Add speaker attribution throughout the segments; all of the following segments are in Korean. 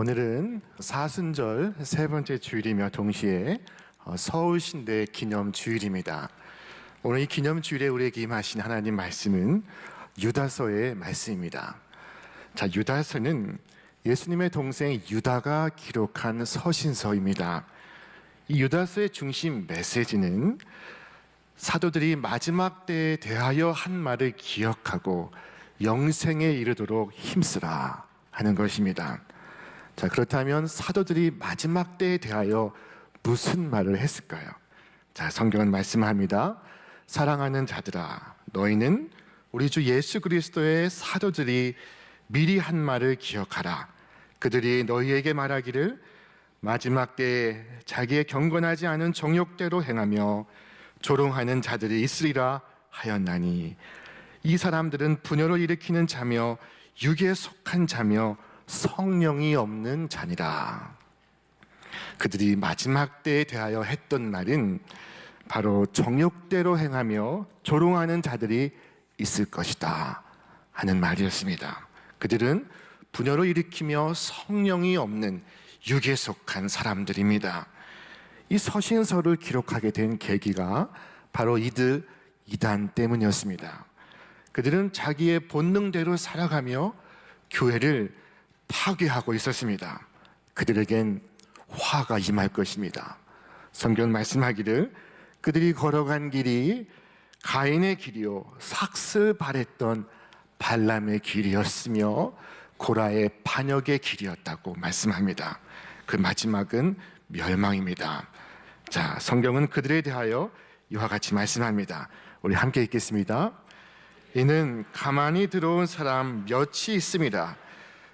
Speaker 1: 오늘은 사순절 세 번째 주일이며 동시에 서울신대 기념주일입니다. 오늘 이 기념주일에 우리에게 임하신 하나님 말씀은 유다서의 말씀입니다. 자, 유다서는 예수님의 동생 유다가 기록한 서신서입니다. 이 유다서의 중심 메시지는 사도들이 마지막 때에 대하여 한 말을 기억하고 영생에 이르도록 힘쓰라 하는 것입니다. 자, 그렇다면 사도들이 마지막 때에 대하여 무슨 말을 했을까요? 자, 성경은 말씀합니다. 사랑하는 자들아, 너희는 우리 주 예수 그리스도의 사도들이 미리 한 말을 기억하라. 그들이 너희에게 말하기를 마지막 때에 자기의 경건하지 않은 정욕대로 행하며 조롱하는 자들이 있으리라 하였나니, 이 사람들은 분열을 일으키는 자며 육에 속한 자며 성령이 없는 자니라. 그들이 마지막 때에 대하여 했던 말은 바로 정욕대로 행하며 조롱하는 자들이 있을 것이다 하는 말이었습니다. 그들은 분열을 일으키며 성령이 없는 육에 속한 사람들입니다. 이 서신서를 기록하게 된 계기가 바로 이들 이단 때문이었습니다. 그들은 자기의 본능대로 살아가며 교회를 파괴하고 있었습니다. 그들에겐 화가 임할 것입니다. 성경 말씀하기를 그들이 걸어간 길이 가인의 길이요 삭슬 바랬던 발람의 길이었으며 고라의 반역의 길이었다고 말씀합니다. 그 마지막은 멸망입니다. 자, 성경은 그들에 대하여 이와 같이 말씀합니다. 우리 함께 읽겠습니다. 이는 가만히 들어온 사람 몇이 있습니다.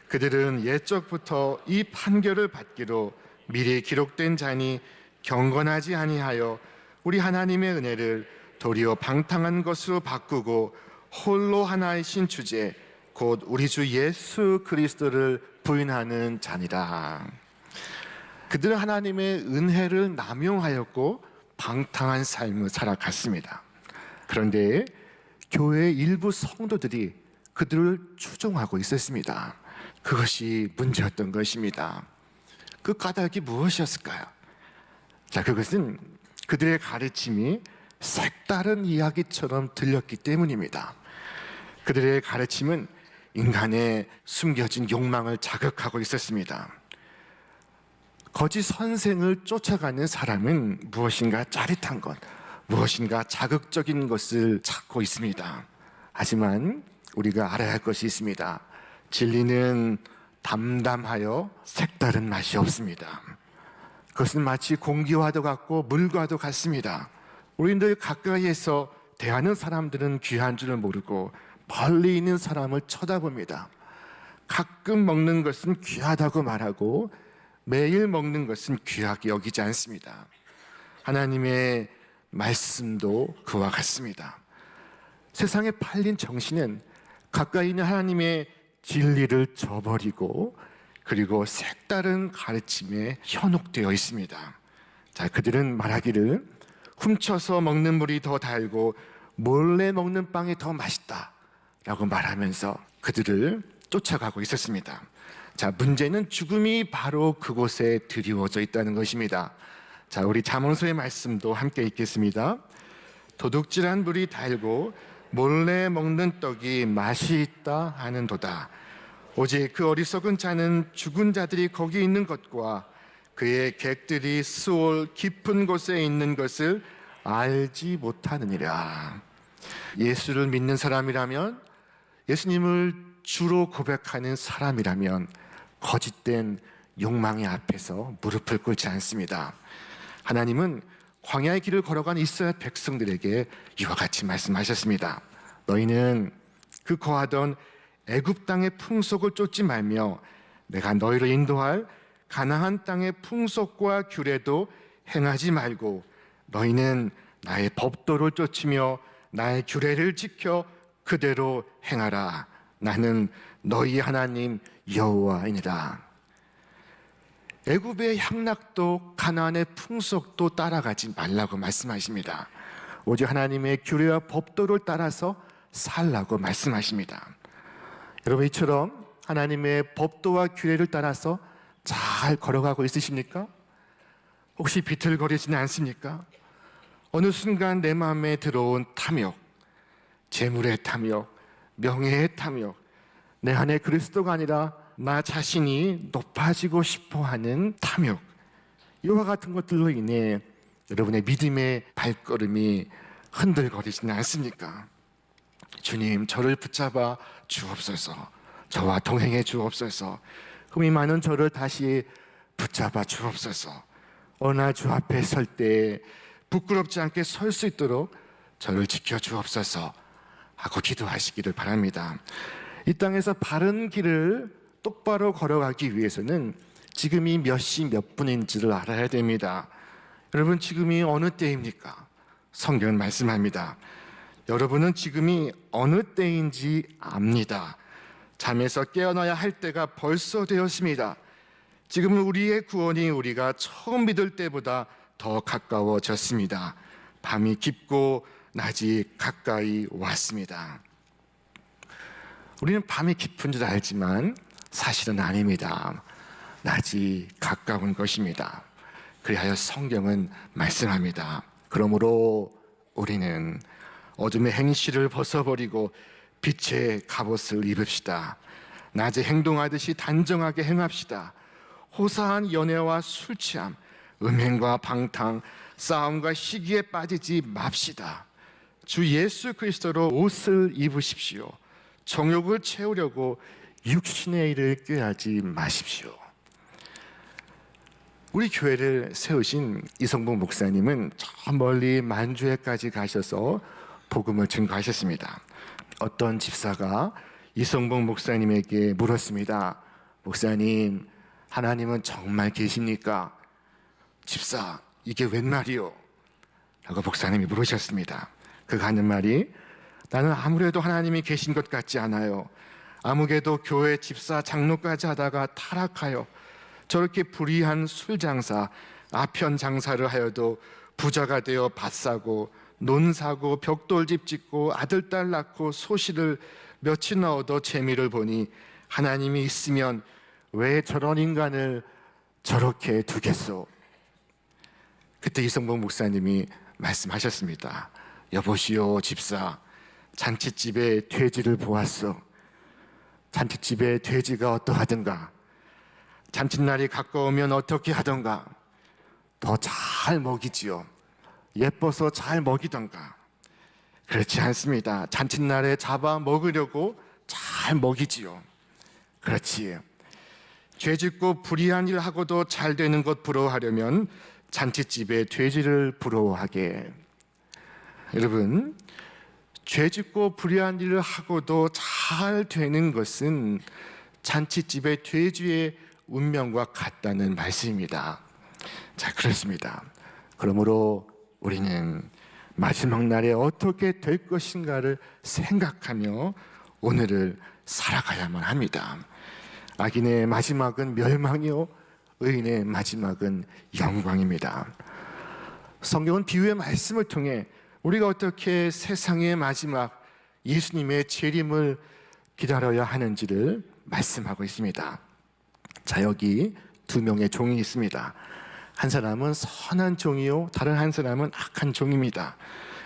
Speaker 1: 그들은 옛적부터 이 판결을 받기로 미리 기록된 자니 경건하지 아니하여 우리 하나님의 은혜를 도리어 방탕한 것으로 바꾸고 홀로 하나이신 주제 곧 우리 주 예수 그리스도를 부인하는 자니라. 그들은 하나님의 은혜를 남용하였고 방탕한 삶을 살아갔습니다. 그런데 교회의 일부 성도들이 그들을 추종하고 있었습니다. 그것이 문제였던 것입니다. 그 까닭이 무엇이었을까요? 자, 그것은 그들의 가르침이 색다른 이야기처럼 들렸기 때문입니다. 그들의 가르침은 인간의 숨겨진 욕망을 자극하고 있었습니다. 거짓 선생을 쫓아가는 사람은 무엇인가 짜릿한 것, 무엇인가 자극적인 것을 찾고 있습니다. 하지만 우리가 알아야 할 것이 있습니다. 진리는 담담하여 색다른 맛이 없습니다. 그것은 마치 공기와도 같고 물과도 같습니다. 우리들 가까이에서 대하는 사람들은 귀한 줄을 모르고 멀리 있는 사람을 쳐다봅니다. 가끔 먹는 것은 귀하다고 말하고 매일 먹는 것은 귀하게 여기지 않습니다. 하나님의 말씀도 그와 같습니다. 세상에 팔린 정신은 가까이 있는 하나님의 진리를 저버리고 그리고 색다른 가르침에 현혹되어 있습니다. 자, 그들은 말하기를 훔쳐서 먹는 물이 더 달고 몰래 먹는 빵이 더 맛있다 라고 말하면서 그들을 쫓아가고 있었습니다. 자, 문제는 죽음이 바로 그곳에 드리워져 있다는 것입니다. 자, 우리 잠언서의 말씀도 함께 읽겠습니다. 도둑질한 물이 달고 몰래 먹는 떡이 맛이 있다 하는도다. 오직 그 어리석은 자는 죽은 자들이 거기 있는 것과 그의 객들이 수올 깊은 곳에 있는 것을 알지 못하느니라. 예수를 믿는 사람이라면, 예수님을 주로 고백하는 사람이라면 거짓된 욕망의 앞에서 무릎을 꿇지 않습니다. 하나님은 광야의 길을 걸어간 이스라엘 백성들에게 이와 같이 말씀하셨습니다. 너희는 그 거하던 애굽 땅의 풍속을 쫓지 말며 내가 너희를 인도할 가나안 땅의 풍속과 규례도 행하지 말고 너희는 나의 법도를 쫓으며 나의 규례를 지켜 그대로 행하라. 나는 너희 하나님 여호와이니라. 애굽의 향락도 가나안의 풍속도 따라가지 말라고 말씀하십니다. 오직 하나님의 규례와 법도를 따라서 살라고 말씀하십니다. 여러분, 이처럼 하나님의 법도와 규례를 따라서 잘 걸어가고 있으십니까? 혹시 비틀거리지는 않습니까? 어느 순간 내 마음에 들어온 탐욕, 재물의 탐욕, 명예의 탐욕, 내 안에 그리스도가 아니라 나 자신이 높아지고 싶어하는 탐욕, 이와 같은 것들로 인해 여러분의 믿음의 발걸음이 흔들거리지는 않습니까? 주님, 저를 붙잡아 주옵소서. 저와 동행해 주옵소서. 흠이 많은 저를 다시 붙잡아 주옵소서. 어느 날 주 앞에 설 때 부끄럽지 않게 설 수 있도록 저를 지켜 주옵소서 하고 기도하시기를 바랍니다. 이 땅에서 바른 길을 똑바로 걸어가기 위해서는 지금이 몇 시 몇 분인지를 알아야 됩니다. 여러분, 지금이 어느 때입니까? 성경은 말씀합니다. 여러분은 지금이 어느 때인지 압니다. 잠에서 깨어나야 할 때가 벌써 되었습니다. 지금은 우리의 구원이 우리가 처음 믿을 때보다 더 가까워졌습니다. 밤이 깊고 낮이 가까이 왔습니다. 우리는 밤이 깊은 줄 알지만 사실은 아닙니다. 낮이 가까운 것입니다. 그리하여 성경은 말씀합니다. 그러므로 우리는 어둠의 행실을 벗어버리고 빛의 갑옷을 입읍시다. 낮에 행동하듯이 단정하게 행합시다. 호사한 연애와 술 취함, 음행과 방탕, 싸움과 시기에 빠지지 맙시다. 주 예수 그리스도로 옷을 입으십시오. 정욕을 채우려고 육신의 일을 꾀하지 마십시오. 우리 교회를 세우신 이성봉 목사님은 저 멀리 만주에까지 가셔서 복음을 증거하셨습니다. 어떤 집사가 이성봉 목사님에게 물었습니다. 목사님, 하나님은 정말 계십니까? 집사, 이게 웬 말이요? 라고 목사님이 물으셨습니다. 그가 하는 말이, 나는 아무래도 하나님이 계신 것 같지 않아요. 아무개도 교회 집사 장로까지 하다가 타락하여 저렇게 불의한 술 장사, 아편 장사를 하여도 부자가 되어 밭 사고 논 사고 벽돌집 짓고 아들 딸 낳고 소실을 몇이나 얻어 재미를 보니 하나님이 있으면 왜 저런 인간을 저렇게 두겠소? 그때 이성봉 목사님이 말씀하셨습니다. 여보시오 집사, 잔치집에 돼지를 보았소. 잔치집에 돼지가 어떠하든가, 잔칫날이 가까우면 어떻게 하던가, 더 잘 먹이지요. 예뻐서 잘 먹이던가. 그렇지 않습니다. 잔칫날에 잡아 먹으려고 잘 먹이지요. 그렇지. 죄짓고 불의한 일 하고도 잘 되는 것 부러워하려면 잔치집에 돼지를 부러워하게. 여러분, 죄짓고 불의한 일을 하고도 잘 되는 것은 잔치집의 돼지의 운명과 같다는 말씀입니다. 자, 그렇습니다. 그러므로 우리는 마지막 날에 어떻게 될 것인가를 생각하며 오늘을 살아가야만 합니다. 악인의 마지막은 멸망이요, 의인의 마지막은 영광입니다. 성경은 비유의 말씀을 통해 우리가 어떻게 세상의 마지막 예수님의 재림을 기다려야 하는지를 말씀하고 있습니다. 자, 여기 두 명의 종이 있습니다. 한 사람은 선한 종이요, 다른 한 사람은 악한 종입니다.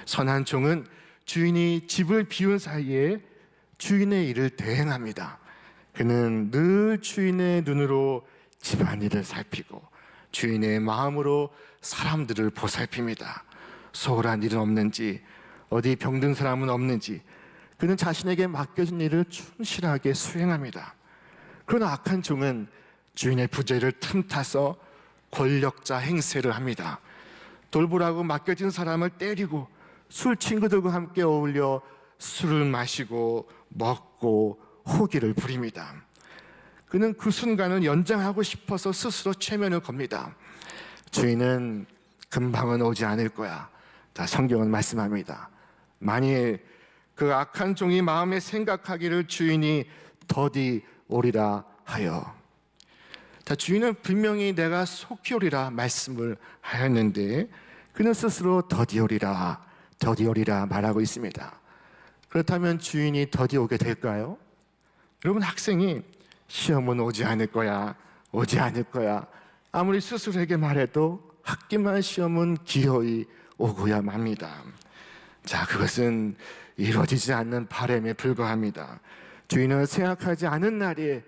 Speaker 1: 선한 종은 주인이 집을 비운 사이에 주인의 일을 대행합니다. 그는 늘 주인의 눈으로 집안일을 살피고 주인의 마음으로 사람들을 보살핍니다. 소홀한 일은 없는지, 어디 병든 사람은 없는지 그는 자신에게 맡겨진 일을 충실하게 수행합니다. 그러나 악한 종은 주인의 부재를 틈타서 권력자 행세를 합니다. 돌보라고 맡겨진 사람을 때리고 술 친구들과 함께 어울려 술을 마시고 먹고 호기를 부립니다. 그는 그 순간을 연장하고 싶어서 스스로 최면을 겁니다. 주인은 금방은 오지 않을 거야. 자, 성경은 말씀합니다. 만일 그 악한 종이 마음에 생각하기를 주인이 더디 오리라 하여. 자, 주인은 분명히 내가 속히 오리라 말씀을 하였는데 그는 스스로 더디 오리라 말하고 있습니다. 그렇다면 주인이 더디 오게 될까요? 여러분, 학생이 시험은 오지 않을 거야, 오지 않을 거야. 아무리 스스로에게 말해도 학기만 시험은 기어이 오고야 맙니다. 자, 그것은 이루어지지 않는 바람에 불과합니다. 주인은 생각하지 않은 날에,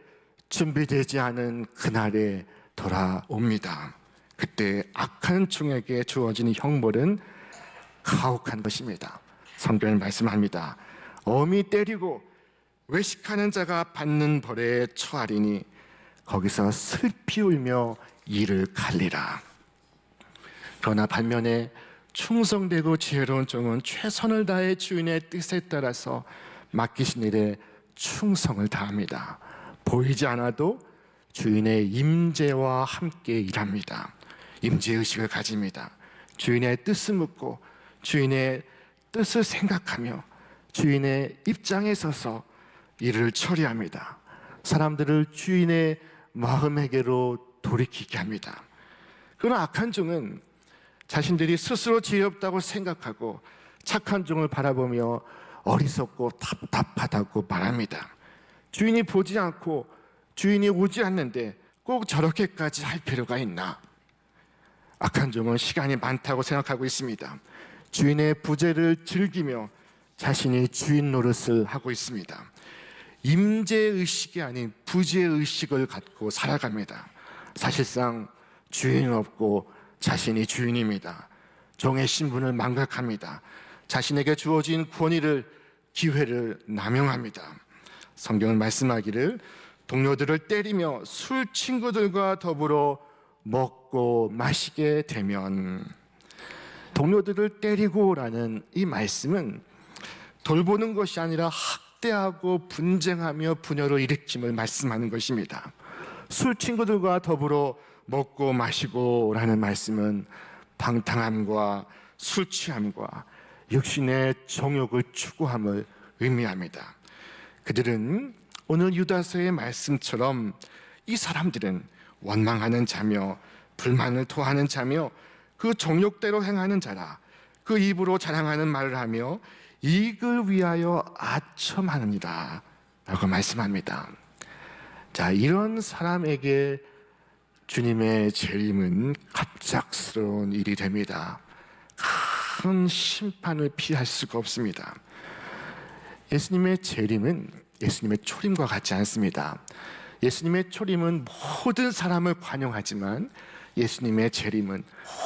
Speaker 1: 준비되지 않은 그날에 돌아옵니다. 그때 악한 종에게 주어지는 형벌은 가혹한 것입니다. 성경은 말씀합니다. 엄히 때리고 외식하는 자가 받는 벌에 처하리니 거기서 슬피 울며 이를 갈리라. 그러나 반면에 충성되고 지혜로운 종은 최선을 다해 주인의 뜻에 따라서 맡기신 일에 충성을 다합니다. 보이지 않아도 주인의 임재와 함께 일합니다. 임재의식을 가집니다. 주인의 뜻을 묻고 주인의 뜻을 생각하며 주인의 입장에 서서 일을 처리합니다. 사람들을 주인의 마음에게로 돌이키게 합니다. 그러나 악한 종은 자신들이 스스로 지혜 없다고 생각하고 착한 종을 바라보며 어리석고 답답하다고 말합니다. 주인이 보지 않고 주인이 오지 않는데 꼭 저렇게까지 할 필요가 있나? 악한 종은 시간이 많다고 생각하고 있습니다. 주인의 부재를 즐기며 자신이 주인 노릇을 하고 있습니다. 임재의식이 아닌 부재의식을 갖고 살아갑니다. 사실상 주인은 없고 자신이 주인입니다. 종의 신분을 망각합니다. 자신에게 주어진 권위를, 기회를 남용합니다. 성경은 말씀하기를 동료들을 때리며 술 친구들과 더불어 먹고 마시게 되면, 동료들을 때리고라는 이 말씀은 돌보는 것이 아니라 학대하고 분쟁하며 분열을 일으킴을 말씀하는 것입니다. 술 친구들과 더불어 먹고 마시고라는 말씀은 방탕함과 술 취함과 육신의 정욕을 추구함을 의미합니다. 그들은 오늘 유다서의 말씀처럼 이 사람들은 원망하는 자며 불만을 토하는 자며 그 정욕대로 행하는 자라. 그 입으로 자랑하는 말을 하며 이익을 위하여 아첨하느니라 라고 말씀합니다. 자, 이런 사람에게 주님의 재림은 갑작스러운 일이 됩니다. 큰 심판을 피할 수가 없습니다. 예수님의 재림은 예수님의 초림과 같지 않습니다. 예수님의 초림은 모든 사람을 관용하지만 예수님의 재림은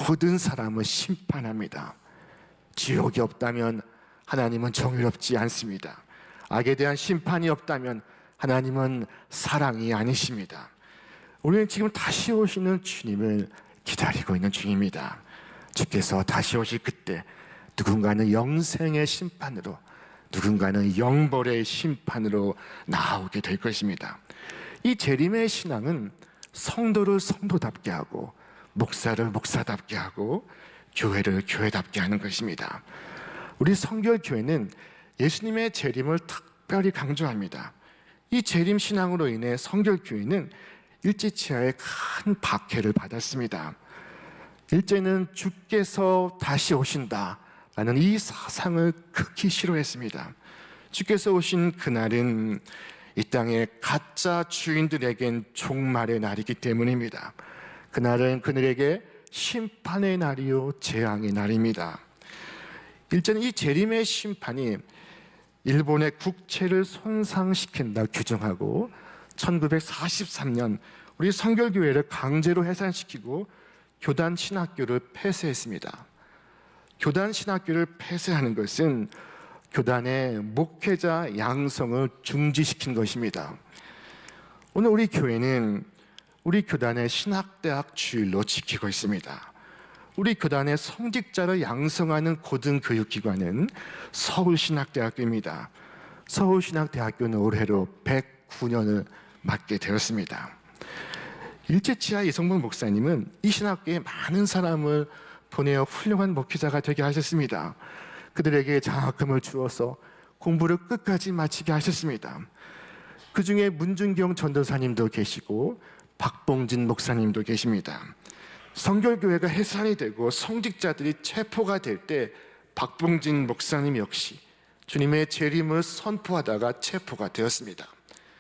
Speaker 1: 모든 사람을 심판합니다. 지옥이 없다면 하나님은 정의롭지 않습니다. 악에 대한 심판이 없다면 하나님은 사랑이 아니십니다. 우리는 지금 다시 오시는 주님을 기다리고 있는 중입니다. 주께서 다시 오실 그때 누군가는 영생의 심판으로, 누군가는 영벌의 심판으로 나오게 될 것입니다. 이 재림의 신앙은 성도를 성도답게 하고 목사를 목사답게 하고 교회를 교회답게 하는 것입니다. 우리 성결교회는 예수님의 재림을 특별히 강조합니다. 이 재림 신앙으로 인해 성결교회는 일제치하에 큰 박해를 받았습니다. 일제는 주께서 다시 오신다라는 이 사상을 극히 싫어했습니다. 주께서 오신 그날은 이 땅의 가짜 주인들에겐 종말의 날이기 때문입니다. 그날은 그들에게 심판의 날이요 재앙의 날입니다. 일제는 이 재림의 심판이 일본의 국채를 손상시킨다 규정하고 1943년 우리 성결교회를 강제로 해산시키고 교단 신학교를 폐쇄했습니다. 교단 신학교를 폐쇄하는 것은 교단의 목회자 양성을 중지시킨 것입니다. 오늘 우리 교회는 우리 교단의 신학대학 주일로 지키고 있습니다. 우리 교단의 성직자를 양성하는 고등교육기관은 서울신학대학교입니다. 서울신학대학교는 올해로 109년을 맞게 되었습니다. 일제치하 이성문 목사님은 이 신학교에 많은 사람을 보내어 훌륭한 목회자가 되게 하셨습니다. 그들에게 장학금을 주어서 공부를 끝까지 마치게 하셨습니다. 그 중에 문준경 전도사님도 계시고 박봉진 목사님도 계십니다. 성결교회가 해산이 되고 성직자들이 체포가 될 때 박봉진 목사님 역시 주님의 재림을 선포하다가 체포가 되었습니다.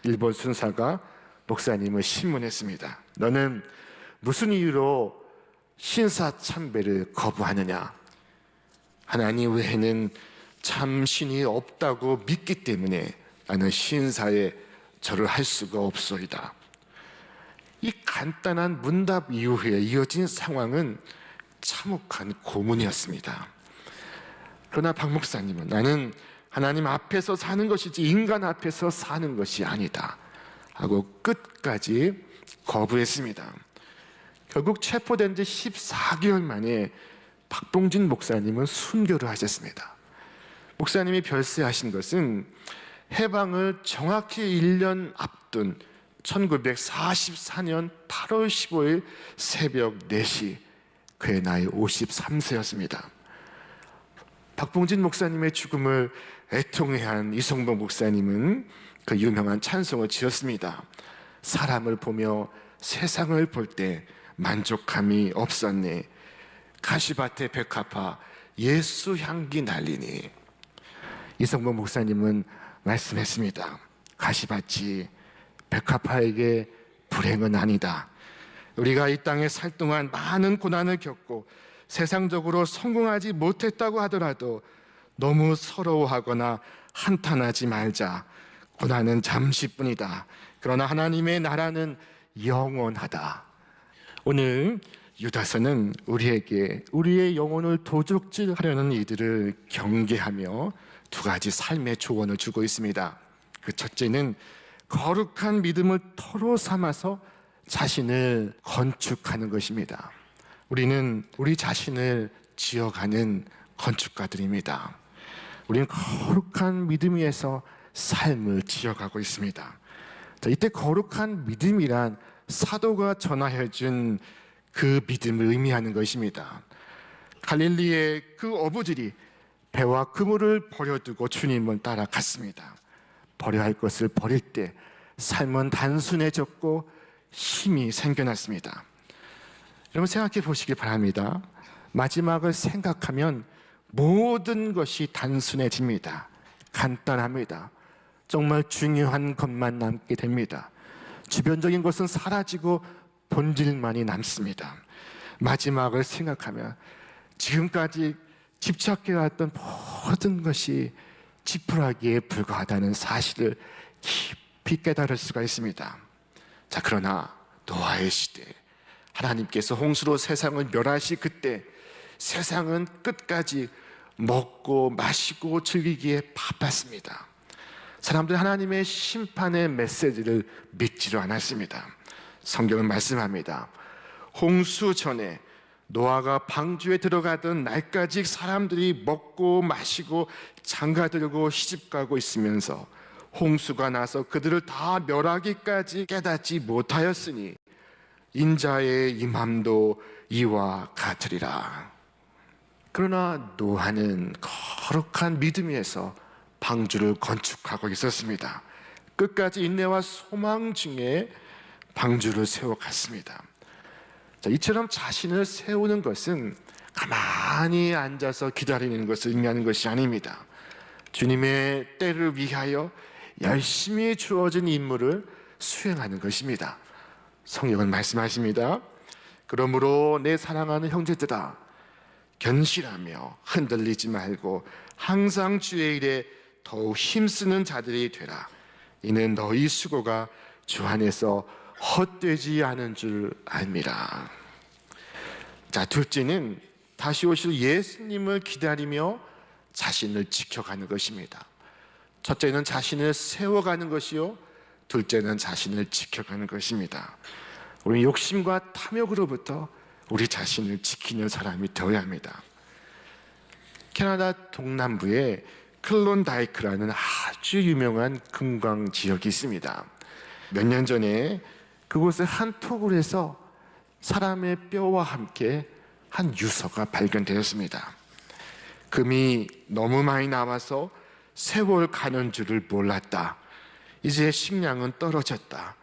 Speaker 1: 일본 순사가 목사님을 신문했습니다. 너는 무슨 이유로 신사참배를 거부하느냐? 하나님 외에는 참 신이 없다고 믿기 때문에 나는 신사에 절을 할 수가 없소이다. 이 간단한 문답 이후에 이어진 상황은 참혹한 고문이었습니다. 그러나 박 목사님은 나는 하나님 앞에서 사는 것이지 인간 앞에서 사는 것이 아니다 하고 끝까지 거부했습니다. 결국 체포된 지 14개월 만에 박봉진 목사님은 순교를 하셨습니다. 목사님이 별세하신 것은 해방을 정확히 1년 앞둔 1944년 8월 15일 새벽 4시, 그의 나이 53세였습니다. 박봉진 목사님의 죽음을 애통해한 이성봉 목사님은 그 유명한 찬송을 지었습니다. 사람을 보며 세상을 볼 때 만족함이 없었네. 가시밭에 백합화 예수 향기 날리니. 이성봉 목사님은 말씀했습니다. 가시밭이 백합화에게 불행은 아니다. 우리가 이 땅에 살 동안 많은 고난을 겪고 세상적으로 성공하지 못했다고 하더라도 너무 서러워하거나 한탄하지 말자. 고난은 잠시뿐이다. 그러나 하나님의 나라는 영원하다. 오늘 유다서는 우리에게 우리의 영혼을 도적질하려는 이들을 경계하며 두 가지 삶의 조언을 주고 있습니다. 그 첫째는 거룩한 믿음을 토로 삼아서 자신을 건축하는 것입니다. 우리는 우리 자신을 지어가는 건축가들입니다. 우리는 거룩한 믿음 위에서 삶을 지어가고 있습니다. 자, 이때 거룩한 믿음이란 사도가 전하여준 그 믿음을 의미하는 것입니다. 갈릴리의 그 어부들이 배와 그물을 버려두고 주님을 따라갔습니다. 버려야 할 것을 버릴 때 삶은 단순해졌고 힘이 생겨났습니다. 여러분 생각해 보시기 바랍니다. 마지막을 생각하면 모든 것이 단순해집니다. 간단합니다. 정말 중요한 것만 남게 됩니다. 주변적인 것은 사라지고 본질만이 남습니다. 마지막을 생각하면 지금까지 집착해왔던 모든 것이 지푸라기에 불과하다는 사실을 깊이 깨달을 수가 있습니다. 자, 그러나 노아의 시대, 하나님께서 홍수로 세상을 멸하시 그때 세상은 끝까지 먹고 마시고 즐기기에 바빴습니다. 사람들은 하나님의 심판의 메시지를 믿지를 않았습니다. 성경은 말씀합니다. 홍수 전에 노아가 방주에 들어가던 날까지 사람들이 먹고 마시고 장가들고 시집가고 있으면서 홍수가 나서 그들을 다 멸하기까지 깨닫지 못하였으니 인자의 임함도 이와 같으리라. 그러나 노아는 거룩한 믿음 위에서 방주를 건축하고 있었습니다. 끝까지 인내와 소망 중에 방주를 세워갔습니다. 자, 이처럼 자신을 세우는 것은 가만히 앉아서 기다리는 것을 의미하는 것이 아닙니다. 주님의 때를 위하여 열심히 주어진 임무를 수행하는 것입니다. 성경은 말씀하십니다. 그러므로 내 사랑하는 형제들아, 견실하며 흔들리지 말고 항상 주의 일에 더욱 힘쓰는 자들이 되라. 이는 너희 수고가 주 안에서 헛되지 않은 줄 압니다. 자, 둘째는 다시 오실 예수님을 기다리며 자신을 지켜가는 것입니다. 첫째는 자신을 세워가는 것이요, 둘째는 자신을 지켜가는 것입니다. 우리 욕심과 탐욕으로부터 우리 자신을 지키는 사람이 되어야 합니다. 캐나다 동남부에 클론다이크라는 아주 유명한 금광 지역이 있습니다. 몇 년 전에 그곳의 한 토굴에서 사람의 뼈와 함께 한 유서가 발견되었습니다. 금이 너무 많이 나와서 세월 가는 줄을 몰랐다. 이제 식량은 떨어졌다.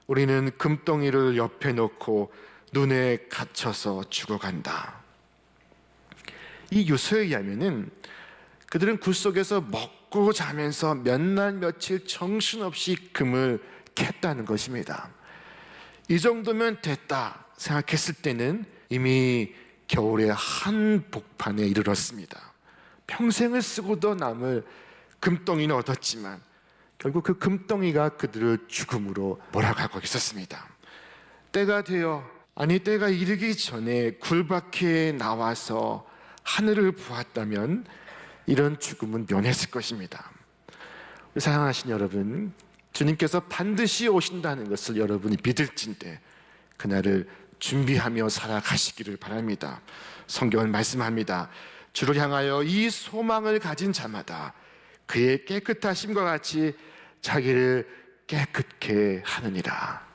Speaker 1: 우리는 금덩이를 옆에 놓고 눈에 갇혀서 죽어간다. 이 유서에 의하면은 그들은 굴 속에서 먹고 자면서 몇 날 며칠 정신없이 금을 만족했다는 것입니다. 이 정도면 됐다 생각했을 때는 이미 겨울의 한복판에 이르렀습니다. 평생을 쓰고도 남을 금덩이는 얻었지만 결국 그 금덩이가 그들을 죽음으로 몰아가고 있었습니다. 때가 이르기 전에 굴밖에 나와서 하늘을 보았다면 이런 죽음은 면했을 것입니다. 사랑하신 여러분, 주님께서 반드시 오신다는 것을 여러분이 믿을진데 그날을 준비하며 살아가시기를 바랍니다. 성경은 말씀합니다. 주를 향하여 이 소망을 가진 자마다 그의 깨끗하심과 같이 자기를 깨끗게 하느니라.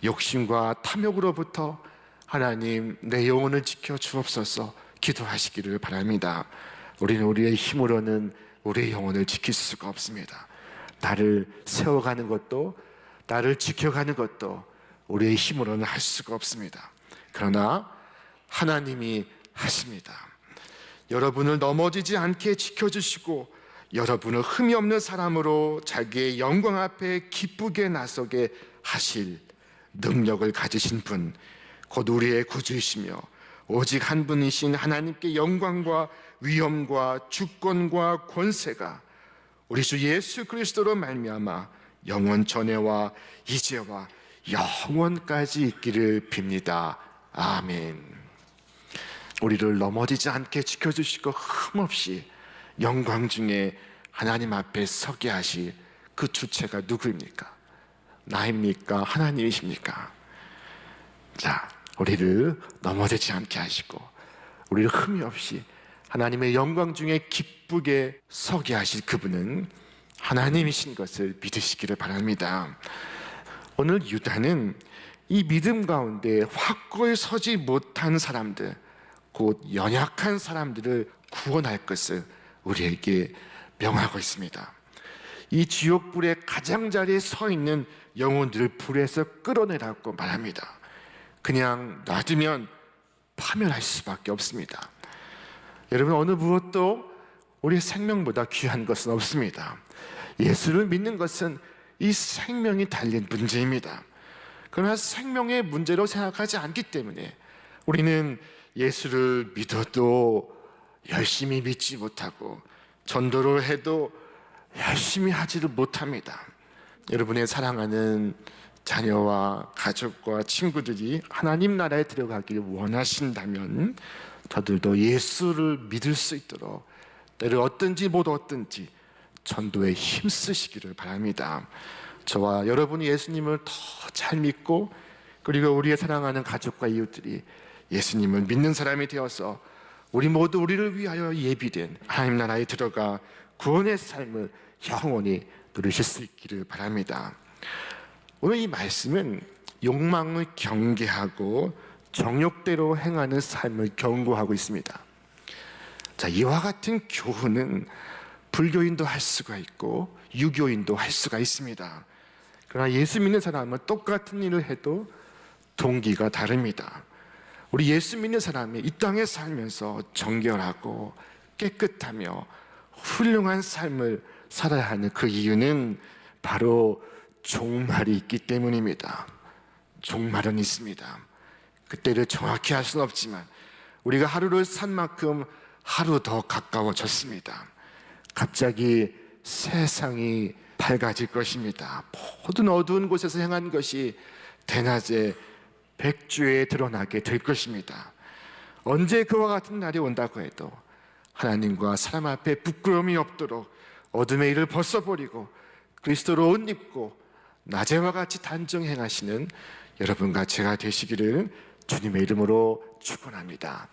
Speaker 1: 욕심과 탐욕으로부터 하나님 내 영혼을 지켜 주옵소서 기도하시기를 바랍니다. 우리는 우리의 힘으로는 우리의 영혼을 지킬 수가 없습니다. 나를 세워가는 것도 나를 지켜가는 것도 우리의 힘으로는 할 수가 없습니다. 그러나 하나님이 하십니다. 여러분을 넘어지지 않게 지켜주시고 여러분을 흠이 없는 사람으로 자기의 영광 앞에 기쁘게 나서게 하실 능력을 가지신 분, 곧 우리의 구주이시며 오직 한 분이신 하나님께 영광과 위엄과 주권과 권세가 우리 주 예수 그리스도로 말미암아 영원 전에와 이제와 영원까지 있기를 빕니다. 아멘. 우리를 넘어지지 않게 지켜주시고 흠없이 영광 중에 하나님 앞에 서게 하실 그 주체가 누구입니까? 나입니까? 하나님이십니까? 자, 우리를 넘어지지 않게 하시고 우리를 흠이 없이 하나님의 영광 중에 기쁘게 서게 하실 그분은 하나님이신 것을 믿으시기를 바랍니다. 오늘 유다는 이 믿음 가운데 확고히 서지 못한 사람들, 곧 연약한 사람들을 구원할 것을 우리에게 명하고 있습니다. 이 지옥불의 가장자리에 서 있는 영혼들을 불에서 끌어내라고 말합니다. 그냥 놔두면 파멸할 수밖에 없습니다. 여러분, 어느 무엇도 우리의 생명보다 귀한 것은 없습니다. 예수를 믿는 것은 이 생명이 달린 문제입니다. 그러나 생명의 문제로 생각하지 않기 때문에 우리는 예수를 믿어도 열심히 믿지 못하고 전도를 해도 열심히 하지를 못합니다. 여러분의 사랑하는 자녀와 가족과 친구들이 하나님 나라에 들어가기를 원하신다면 저들도 예수를 믿을 수 있도록 때를 얻든지 못 얻든지 전도에 힘쓰시기를 바랍니다. 저와 여러분이 예수님을 더 잘 믿고 그리고 우리의 사랑하는 가족과 이웃들이 예수님을 믿는 사람이 되어서 우리 모두 우리를 위하여 예비된 하나님 나라에 들어가 구원의 삶을 영원히 누리실 수 있기를 바랍니다. 오늘 이 말씀은 욕망을 경계하고 정욕대로 행하는 삶을 경고하고 있습니다. 자, 이와 같은 교훈은 불교인도 할 수가 있고 유교인도 할 수가 있습니다. 그러나 예수 믿는 사람은 똑같은 일을 해도 동기가 다릅니다. 우리 예수 믿는 사람이 이 땅에 살면서 정결하고 깨끗하며 훌륭한 삶을 살아야 하는 그 이유는 바로 종말이 있기 때문입니다. 종말은 있습니다. 그때를 정확히 할 수는 없지만 우리가 하루를 산 만큼 하루 더 가까워졌습니다. 갑자기 세상이 밝아질 것입니다. 모든 어두운 곳에서 행한 것이 대낮에 백주에 드러나게 될 것입니다. 언제 그와 같은 날이 온다고 해도 하나님과 사람 앞에 부끄러움이 없도록 어둠의 일을 벗어버리고 그리스도로 옷 입고 낮에와 같이 단정 행하시는 여러분과 제가 되시기를 주님의 이름으로 축원합니다.